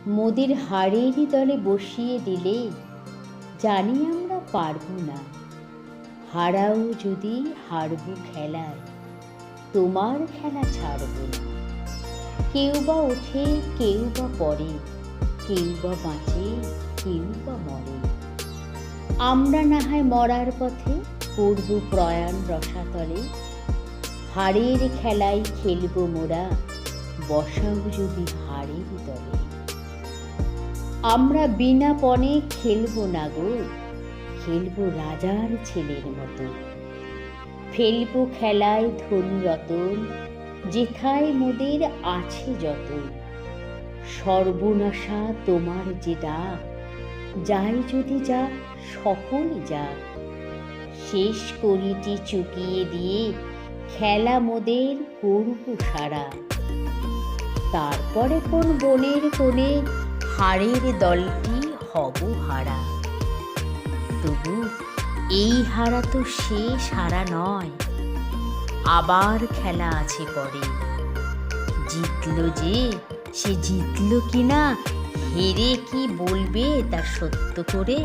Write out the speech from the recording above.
মোদের হাড়ের দলে বসিয়ে দিলে জানি আমরা পারব না। হারাও যদি হারবো খেলায়, তোমার খেলা ছাড়ব না। কেউ বা ওঠে, কেউ বা পড়ে, কেউ বা বাঁচে, কেউ বা মরে। আমরা না হয় মরার পথে করব প্রয়াণ রসাতলে। হাড়ের খেলায় খেলব মোরা, বসাও যদি হাড়ের দলে। আমরা বিনা পণে খেলব না গো, খেলব রাজার ছেলের মতো। ফেলব খেলায় ধনু রতন, যেথায় মোদের আছে যত। সর্বনাশা তোমার যে ডাক, যাই যদি যাক সকলই যাক। শেষ করিটি চুকিয়ে দিয়ে, খেলা মোদের করব সারা। তারপরে কোন বনের কোণে হাড়ের দলটি হব হারা। তবু এই হারা তো শেষ হারা নয়, আবার খেলা আছে পরে। জিতল যে, সে জিতল কিনা হেরে কি বলবে তা সত্য করে।